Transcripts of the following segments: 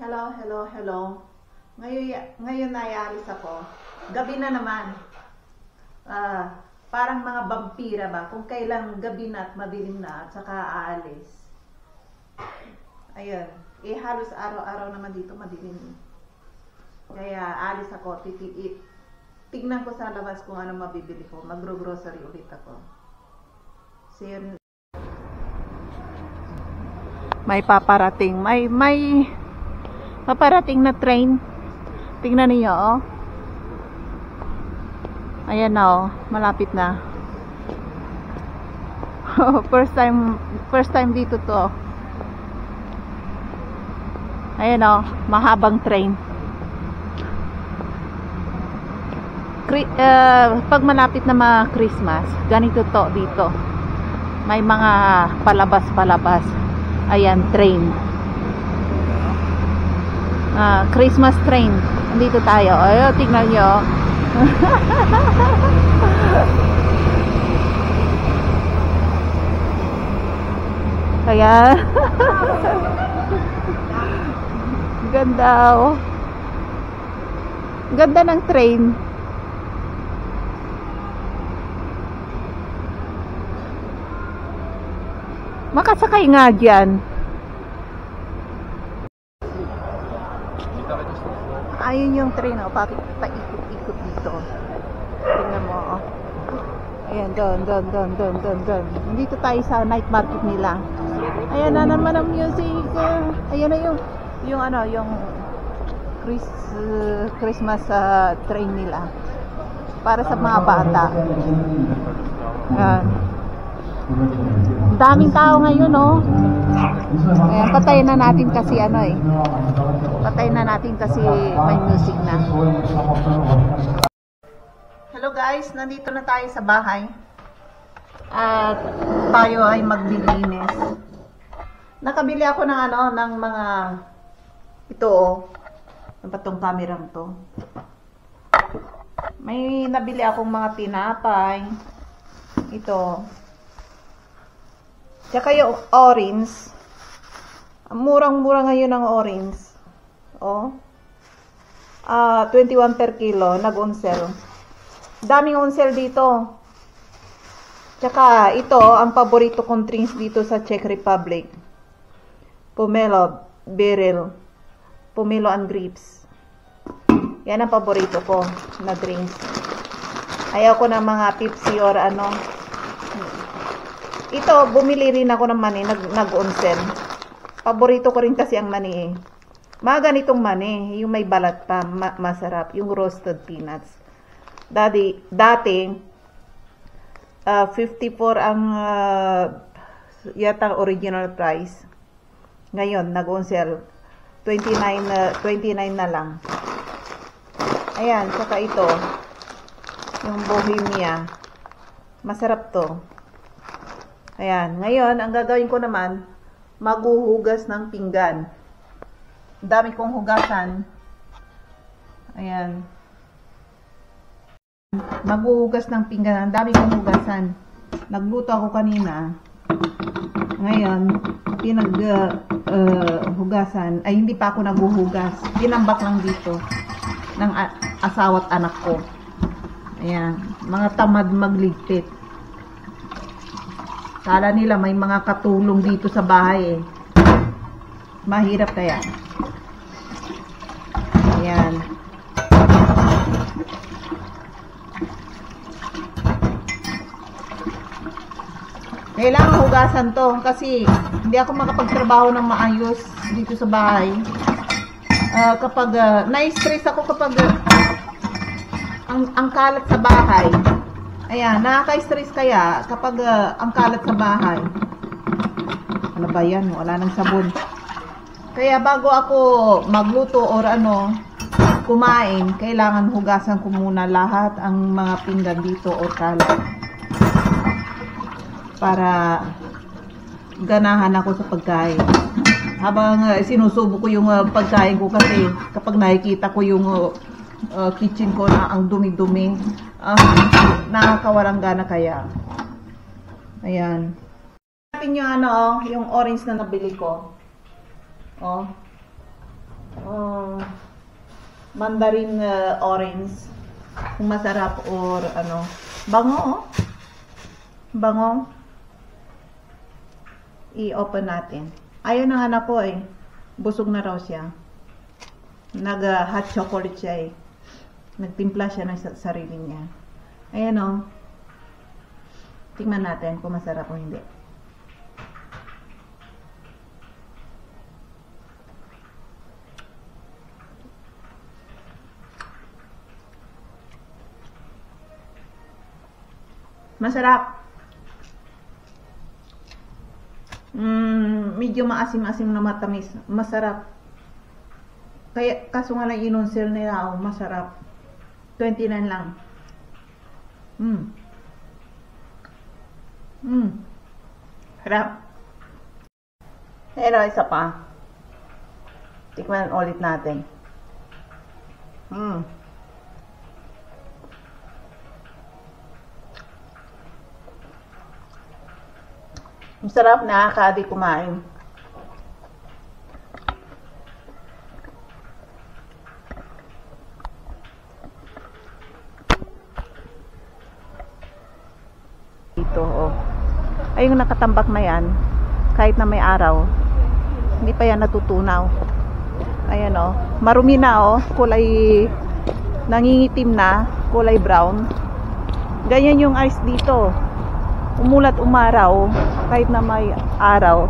Hello, hello, hello. Ngayon na ayalis ako. Gabi na naman. Parang mga vampira ba? Kung kailang gabi na at madilim na at saka aalis. Ayun. Halos araw-araw naman dito madilim. Kaya aalis ako. Tignan ko sa labas kung ano mabibili ko. Magro-grocery ulit ako. See you. May paparating. May paparating na train. Tingnan niyo, oh. Ayan na, oh. Malapit na. first time dito to. Ayan, oh. Mahabang train. Pag malapit na mga Christmas, ganito to dito. May mga palabas-palabas. Ayan, train. Christmas train. Dito tayo. Ayo, tignan nyo. Kaya ganda, oh. Ganda ng train. Makasakay nga dyan. Ayun yung train, oh. Paikot-ikot dito. Tingnan mo, oh. Ayan, doon. Dito tayo sa night market nila. Ayan na naman ang music. Ayan na yung Christmas train nila. Para sa mga bata. Ayan. Daming tao ngayon, oh. Ayan, patayin na natin kasi patayin na natin kasi may music na. Hello guys, nandito na tayo sa bahay. At tayo ay maglilinis. Nakabili ako ng ng mga ito, oh. Ano ba tong kamerang to? May nabili akong mga tinapay. Ito. Tsaka yung orange. Murang-mura ngayon ang orange. Oh. 21 per kilo. Nag-on-sale. Daming on-sale dito. Tsaka ito, ang paborito kong drinks dito sa Czech Republic. Pomelo, Beryl. Pomelo and grapes. Yan ang paborito ko na drinks. Ayaw ko ng mga Pepsi or ano. Ito, bumili rin ako ng mani, nag-on-sale. Paborito ko rin kasi ang mani, eh. Mga ganitong mani, yung may balat pa, masarap, yung roasted peanuts. Dati, 54 ang yata original price. Ngayon, nag-on-sale, 29 na lang. Ayan, saka ito, yung Bohemia. Masarap to. Ayan, ngayon, ang gagawin ko naman, maghuhugas ng pinggan. Dami kong hugasan. Ayan. Maghuhugas ng pinggan. Ang dami kong hugasan. Nagluto ako kanina. Ngayon, hugasan. Ay, hindi pa ako naghuhugas. Tinambak lang dito ng asawa't anak ko. Ayan. Mga tamad magligpit. Kala nila may mga katulong dito sa bahay, eh. Mahirap kaya. Ayan. Kailangan hugasan to kasi hindi ako makapagtrabaho ng maayos dito sa bahay. Kapag na-stress ako kapag ang kalat sa bahay. Ayan, nakaka-stress kaya kapag ang kalat sa bahay. Ano ba yan? Wala nang sabon. Kaya bago ako magluto or kumain, kailangan hugasan ko muna lahat ang mga pinggan dito or kalat. Para ganahan ako sa pagkain. Habang sinusubo ko yung pagkain ko kasi kapag nakikita ko yung kitchen ko na ang dumi-dumi, nakakawalang gana kaya. Ayan. Natin yung yung orange na nabili ko. Oh. mandarin orange. Kung masarap or ano. Bango, oh. Bango. I-open natin. Ayaw ng anak ko eh. Busog na raw siya. Nag-hot chocolate siya eh. Nagtimpla siya ng sarili niya. Ayan o. Tingnan natin kung masarap o hindi. Masarap. Medyo maasim-asim na matamis. Masarap. Kaya kaso nga lang inonsel nila, oh, masarap. 29 lang. Harap. Pero isa pa. Tikman ulit natin. Masarap, nakakadi kumain. Dito, oh. Ay, yung nakatambak na yan, kahit na may araw, hindi pa yan natutunaw. Ayan, oh. Marumi na, oh. Kulay, nangingitim na, kulay brown. Ganyan yung ice dito. Umulat umaraw, kahit na may araw,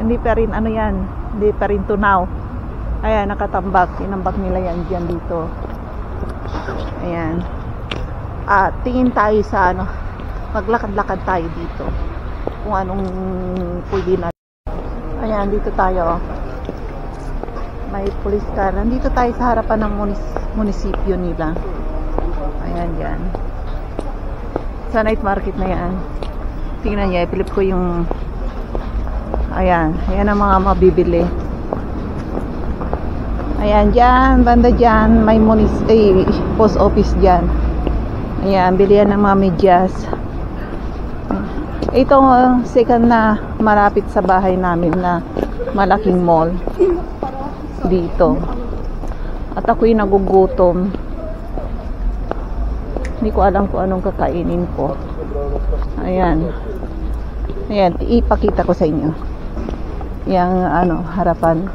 hindi pa rin ano yan, hindi pa rin tunaw. Ayan, nakatambak, tinambak nila yan dyan dito. Ayan. Tingin tayo sa ano, maglakad-lakad tayo dito kung anong pwede na. Ayan, dito tayo. May police car. Nandito tayo sa harapan ng munisipyo nila. Ayan, dyan. Sa night market na yan. Tingnan niya, i-flip ko yung ayan, ayan ang mga mabibili. Ayan, dyan, banda dyan, may post office dyan. Ayan, bilihan ng mga medyas. Ito second na malapit sa bahay namin na malaking mall dito. At ako'y nagugutom. Hindi ko alam kung anong kakainin ko. Ayan. Ayan, ipakita ko sa inyo. Yang ano, harapan.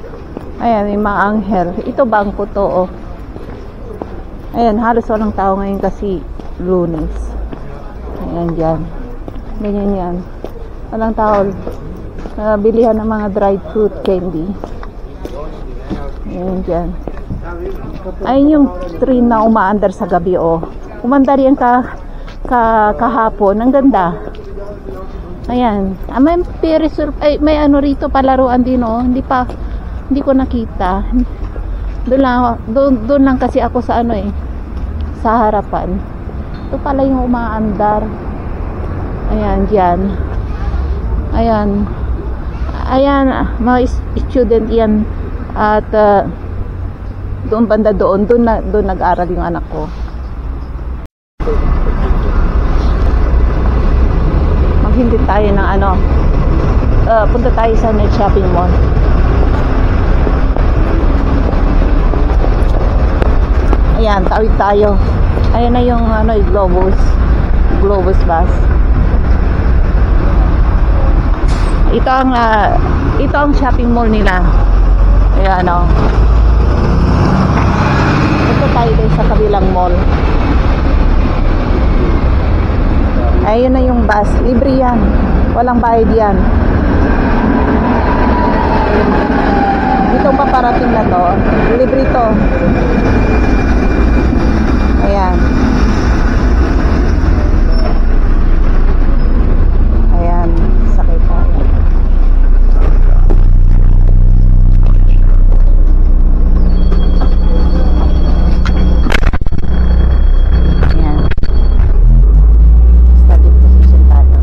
Ayan, may mga anghel. Ito bangko to, oh. Ayan, halos walang tao ngayon kasi Lunes. Ayan, dyan. Ganyan yan. Walang tao. Bilihan ng mga dried fruit candy. Ayan, dyan. Ayun yung train na umaandar sa gabi, oh. Umandar yan kahapon. Ang ganda. Ayan. May may ano rito palaruan din, oh. Hindi ko nakita. Doon lang kasi ako sa ano eh. Sa harapan. Ito pala yung umaandar. Ayan, dyan. Ayan. Ayan, mga student yan. At doon banda doon nag-aral yung anak ko. Maghintay tayo ng ano. Punta tayo sa net shopping mall. Ayan, tawid tayo. Ayan na yung ano, Globus bus. Ito ang shopping mall nila. Ayan, ano. Ito tayo din sa kabilang mall. Ayun na yung bus. Libre yan. Walang bayad yan. Itong paparating na to, libre to. Ayan. Ayan. Sakay tayo. Ayan. Study position tayo.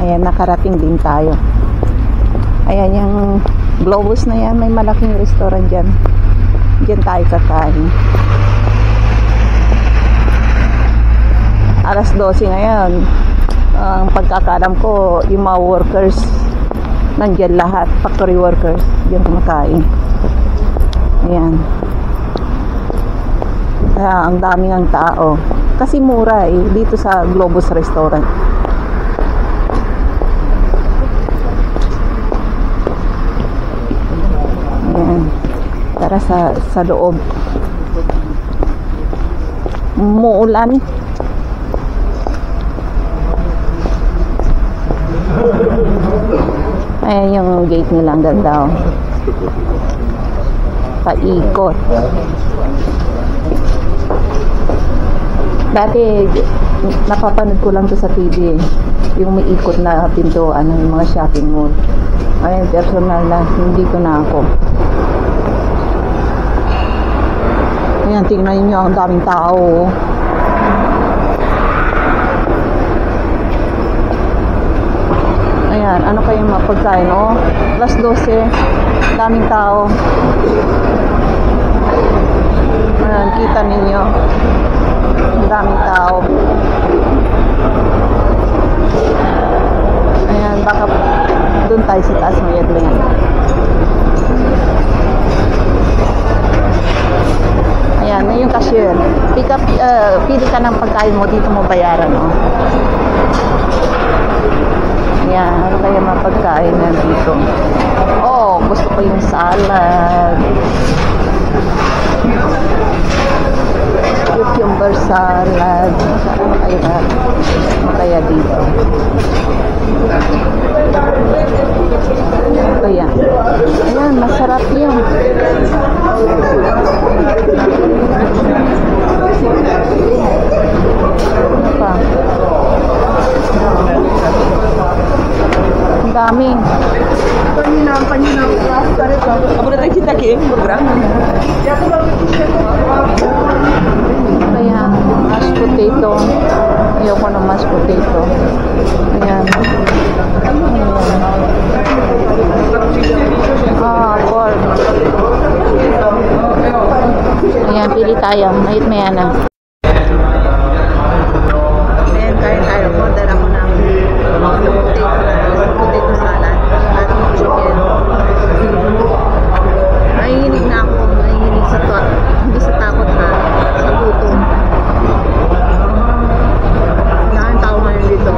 Ayan, nakarating din tayo. Ayan, yung Globus na yan, may malaking restaurant dyan. Dyan tayo kakain. alas 12 ngayon. Ang pagkakalam ko, yung mga workers nandiyan lahat, factory workers diyan kumakain. Ayan. Kaya ang daming ang tao kasi mura dito sa Globus Restaurant. Ayan. Tara sa loob. Muulan. Ayan yung gate nila, ang ganda paikot. Dati napapanood ko lang to sa TV yung may ikot na pintuan ng mga shopping mall. Ayan, personal na hindi ko na ako. Ayan, tingnan niyo ang daming tao. Ayan, ano kayong mapagkain? Alas 12, daming tao. Ayan, kita ninyo. Ang daming tao. Ayan, baka doon tayo sa taas ng yadlingan. Ayan, na yung cashier. Pick up, pili ka ng pagkain mo, dito mo bayaran, Ayan, ano kaya mapagkain na dito? Gusto ko yung salad. Cucumber salad. Ano kaya dito? Ayan. Ayan, masarap yun. Ano pa? Ang daming. Apa datang kita ke program? Kaya mashed potato. Ayoko ng mashed potato. Ayan. Pork. Ayan, pili tayo. Maya na. Ayan, kain tayo. Order ako ng potato salad at chicken. Nahihinig na ako. Nahihinig sa hindi sa takot sa gutom. Ang tao ngayon dito.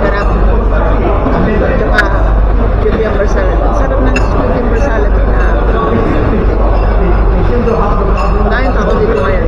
Sarap. Tsaka cucumber salad. Sarap ng cucumber salad na. Dahil ako dito ngayon.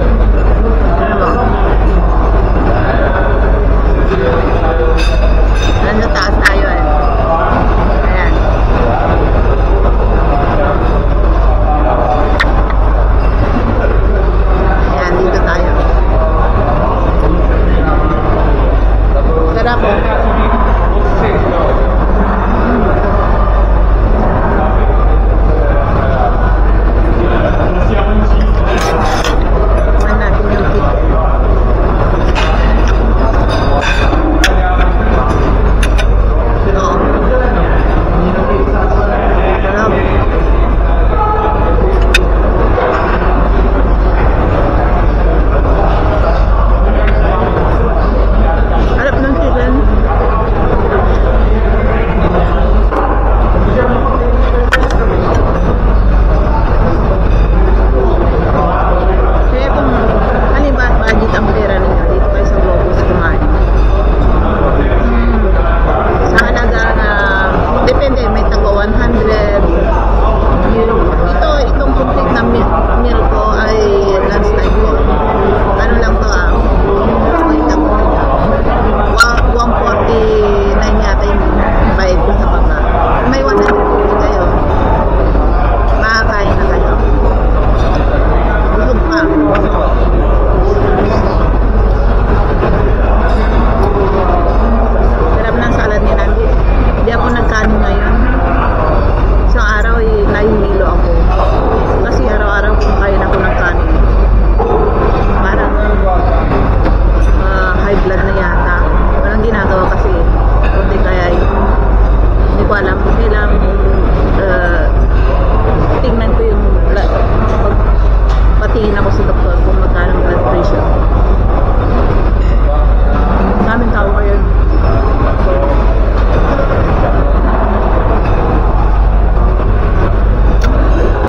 ako sa doktor kung magkano